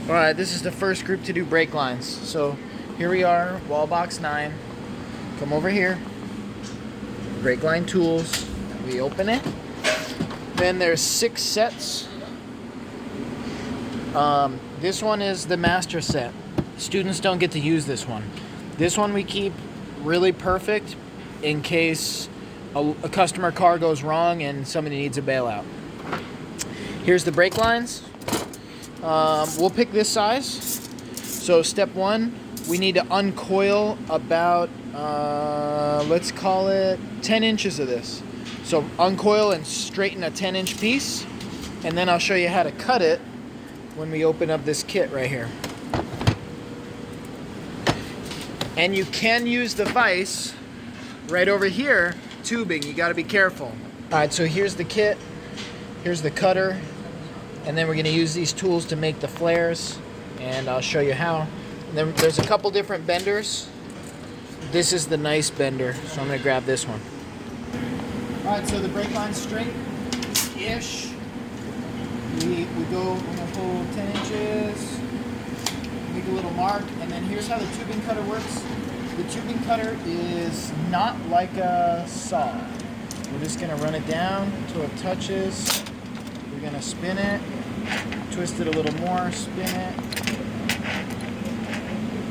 Alright, this is the first group to do brake lines. So here we are, wall box 9. Come over here. Brake line tools. We open it. Then there's 6 sets. This one is the master set. Students don't get to use this one. This one we keep really perfect in case a customer car goes wrong and somebody needs a bailout. Here's the brake lines. We'll pick this size. So step 1, we need to uncoil about, let's call it 10 inches of this. So uncoil and straighten a 10-inch piece, and then I'll show you how to cut it when we open up this kit right here. And you can use the vise right over here, tubing. You got to be careful. All right, so here's the kit. Here's the cutter. And then we're going to use these tools to make the flares, and I'll show you how. And then there's a couple different benders. This is the nice bender, so I'm going to grab this one. All right, so the brake line's straight-ish. We go, I'm going to pull 10 inches, make a little mark, and then here's how the tubing cutter works. The tubing cutter is not like a saw. We're just going to run it down until it touches. We're going to spin it, twist it a little more, spin it.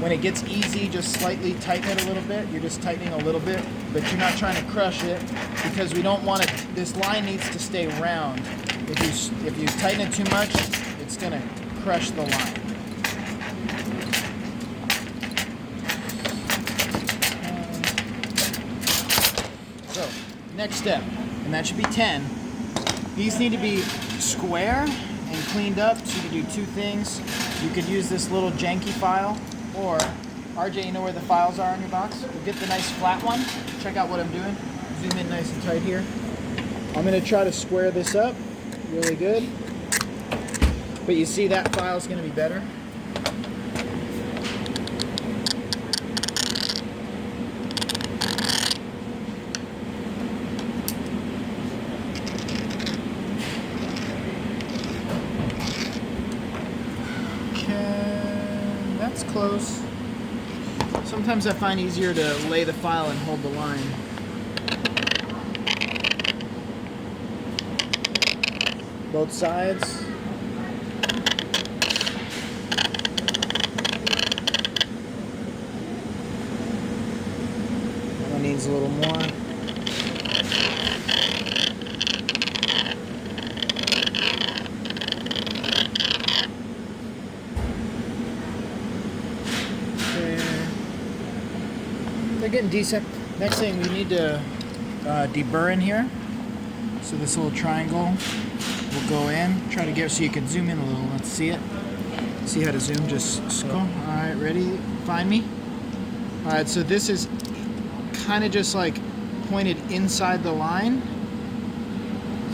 When it gets easy, just slightly tighten it a little bit. You're just tightening a little bit, but you're not trying to crush it because we don't want it, this line needs to stay round. If you tighten it too much, it's going to crush the line. So, next step, and that should be 10. These need to be square and cleaned up, so you can do 2 things. You could use this little janky file, or RJ, you know where the files are in your box? We'll get the nice flat one. Check out what I'm doing. Zoom in nice and tight here. I'm going to try to square this up really good. But you see that file is going to be better. That's close. Sometimes I find easier to lay the file and hold the line. Both sides. One needs a little more. They're getting decent. Next thing, we need to deburr in here. So this little triangle will go in. Try to get so you can zoom in a little. Let's see it. See how to zoom? Just go. All right, ready? Find me. All right, so this is kind of just like pointed inside the line,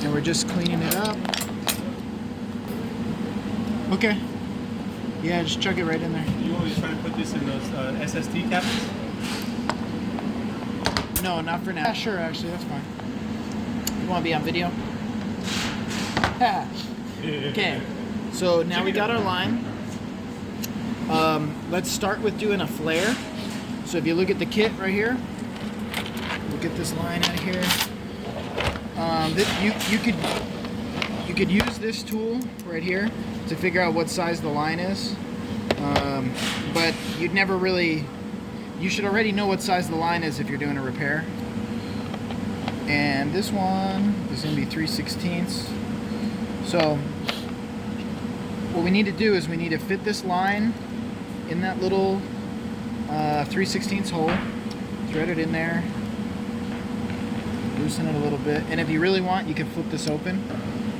and we're just cleaning it up. Okay. Yeah, just chuck it right in there. You always try to put this in those SSD cabinets? No, not for now. Yeah, sure, actually, that's fine. You want to be on video? Okay, so now we got our line. Let's start with doing a flare. So if you look at the kit right here, we'll get this line out of here. You could use this tool right here to figure out what size the line is, but you'd never really. You should already know what size the line is if you're doing a repair. And this one is going to be 3/16. So what we need to do is we need to fit this line in that little 3/16 hole. Thread it in there. Loosen it a little bit. And if you really want, you can flip this open,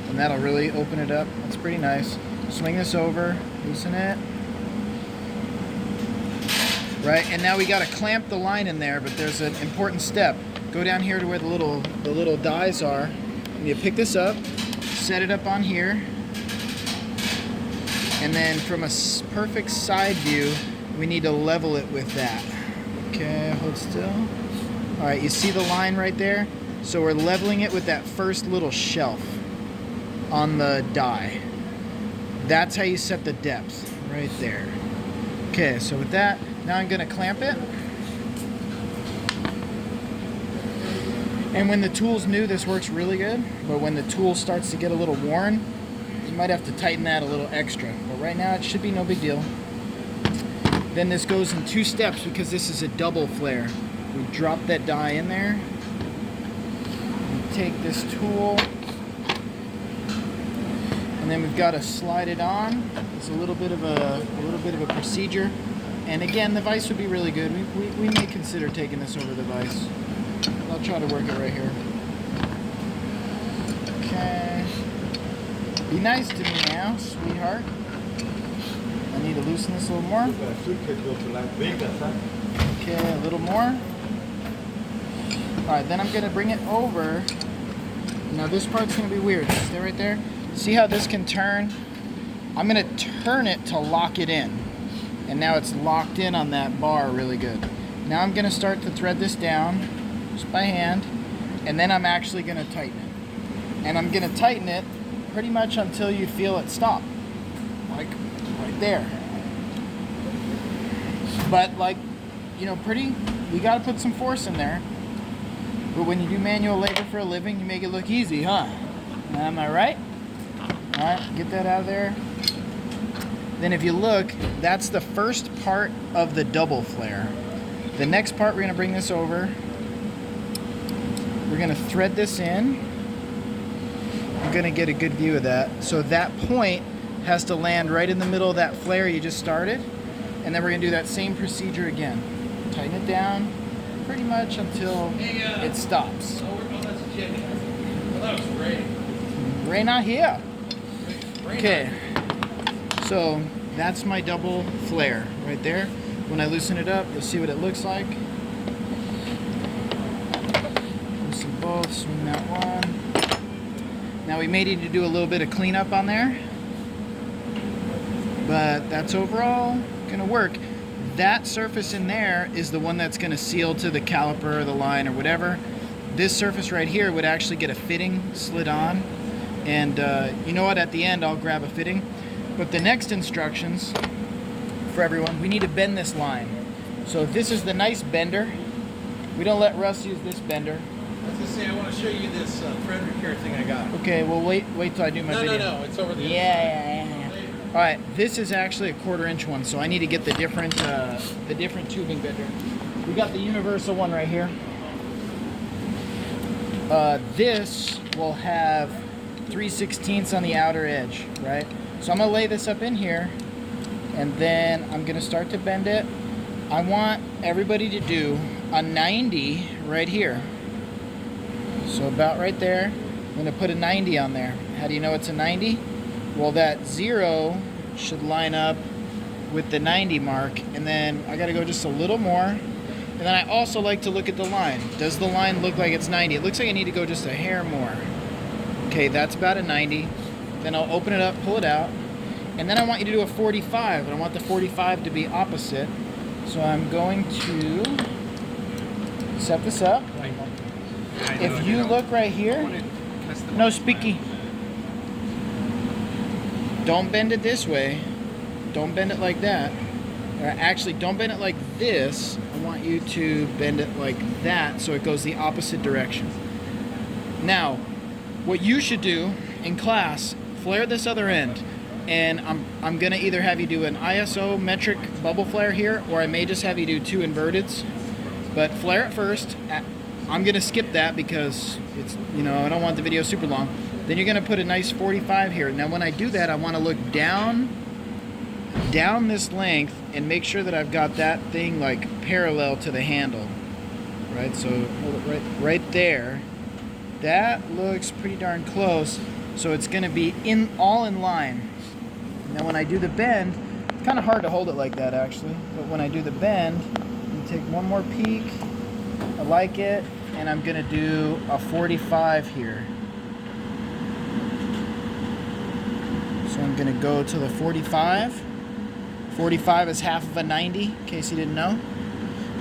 and that'll really open it up. That's pretty nice. Swing this over, loosen it. Right, and now we got to clamp the line in there, but there's an important step. Go down here to where the little dies are, and you pick this up, set it up on here, and then from a perfect side view, we need to level it with that. Okay, hold still. All right, you see the line right there? So we're leveling it with that first little shelf on the die. That's how you set the depth. right there. Okay, so with that, now I'm gonna clamp it. And when the tool's new, this works really good. But when the tool starts to get a little worn, you might have to tighten that a little extra. But right now, it should be no big deal. Then this goes in 2 steps because this is a double flare. We drop that die in there. We take this tool, and then we've got to slide it on. It's a little bit of a procedure. And again, the vise would be really good. We may consider taking this over the vise. I'll try to work it right here. Okay. Be nice to me now, sweetheart. I need to loosen this a little more. Okay, a little more. Alright, then I'm going to bring it over. Now this part's going to be weird. Stay right there. See how this can turn? I'm going to turn it to lock it in. And now it's locked in on that bar really good. Now I'm going to start to thread this down just by hand. And then I'm actually going to tighten it. And I'm going to tighten it pretty much until you feel it stop. Like right there. But like, you know, you got to put some force in there. But when you do manual labor for a living, you make it look easy, huh? Am I right? All right, get that out of there. Then if you look, that's the first part of the double flare. The next part, we're gonna bring this over. We're gonna thread this in. You're gonna get a good view of that. So that point has to land right in the middle of that flare you just started. And then we're gonna do that same procedure again. Tighten it down pretty much until it stops. That's a kid. That was Ray. Ray not here. Okay, so that's my double flare right there. When I loosen it up, you'll see what it looks like. Loosen both, swing that one. Now we may need to do a little bit of cleanup on there, but that's overall gonna work. That surface in there is the one that's gonna seal to the caliper or the line or whatever. This surface right here would actually get a fitting slid on. And you know what, at the end I'll grab a fitting. But the next instructions for everyone, we need to bend this line. So this is the nice bender. We don't let Russ use this bender. I was gonna say, I want to show you this thread repair thing I got. Okay, well wait till I do my video. No, it's over there. Yeah. All right, this is actually a 1/4 inch one, so I need to get the different tubing bender. We got the universal one right here. This will have 3/16 on the outer edge, right? So I'm gonna lay this up in here, and then I'm gonna start to bend it. I want everybody to do a 90 right here. So about right there, I'm gonna put a 90 on there. How do you know it's a 90? Well, that 0 should line up with the 90 mark, and then I gotta go just a little more. And then I also like to look at the line. Does the line look like it's 90? It looks like I need to go just a hair more. Okay, that's about a 90. Then I'll open it up, pull it out, and then I want you to do a 45, and I want the 45 to be opposite. So I'm going to set this up. If you look right here, no speaky. Don't bend it this way. Don't bend it like that. Or actually, don't bend it like this. I want you to bend it like that so it goes the opposite direction. Now, what you should do in class, flare this other end. And I'm gonna either have you do an ISO metric bubble flare here, or I may just have you do 2 inverteds. But flare it first. I'm gonna skip that because it's, you know, I don't want the video super long. Then you're gonna put a nice 45 here. Now when I do that, I wanna look down this length and make sure that I've got that thing like parallel to the handle. Right, so hold it right there. That looks pretty darn close. So it's gonna be all in line. Now when I do the bend, it's kind of hard to hold it like that actually, but when I do the bend, you take one more peek. I like it, and I'm gonna do a 45 here. So I'm gonna go to the 45. 45 is half of a 90, in case you didn't know.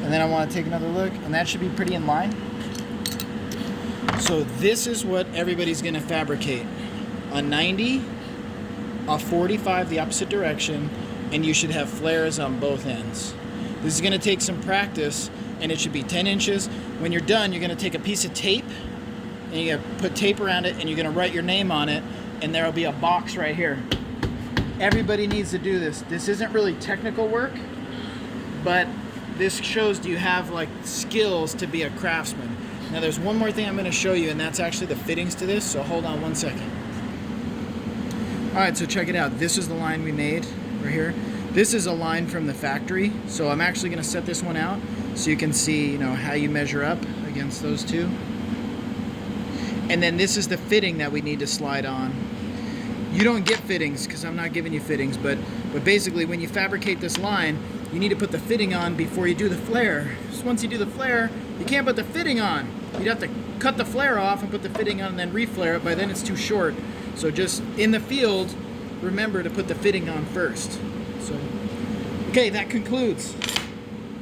And then I want to take another look, and that should be pretty in line. So this is what everybody's gonna fabricate. A 90, a 45 the opposite direction, and you should have flares on both ends. This is going to take some practice, and it should be 10 inches. When you're done, you're going to take a piece of tape, and you're going to put tape around it, and you're going to write your name on it, and there will be a box right here. Everybody needs to do this. This isn't really technical work, but this shows you have like skills to be a craftsman. Now there's one more thing I'm going to show you, and that's actually the fittings to this, so hold on one second. Alright, so check it out. This is the line we made right here. This is a line from the factory, so I'm actually going to set this one out so you can see, how you measure up against those two. And then this is the fitting that we need to slide on. You don't get fittings because I'm not giving you fittings, but basically when you fabricate this line, you need to put the fitting on before you do the flare. So once you do the flare, you can't put the fitting on. You'd have to cut the flare off and put the fitting on and then reflare it. By then it's too short. So just in the field, remember to put the fitting on first. So, okay, that concludes.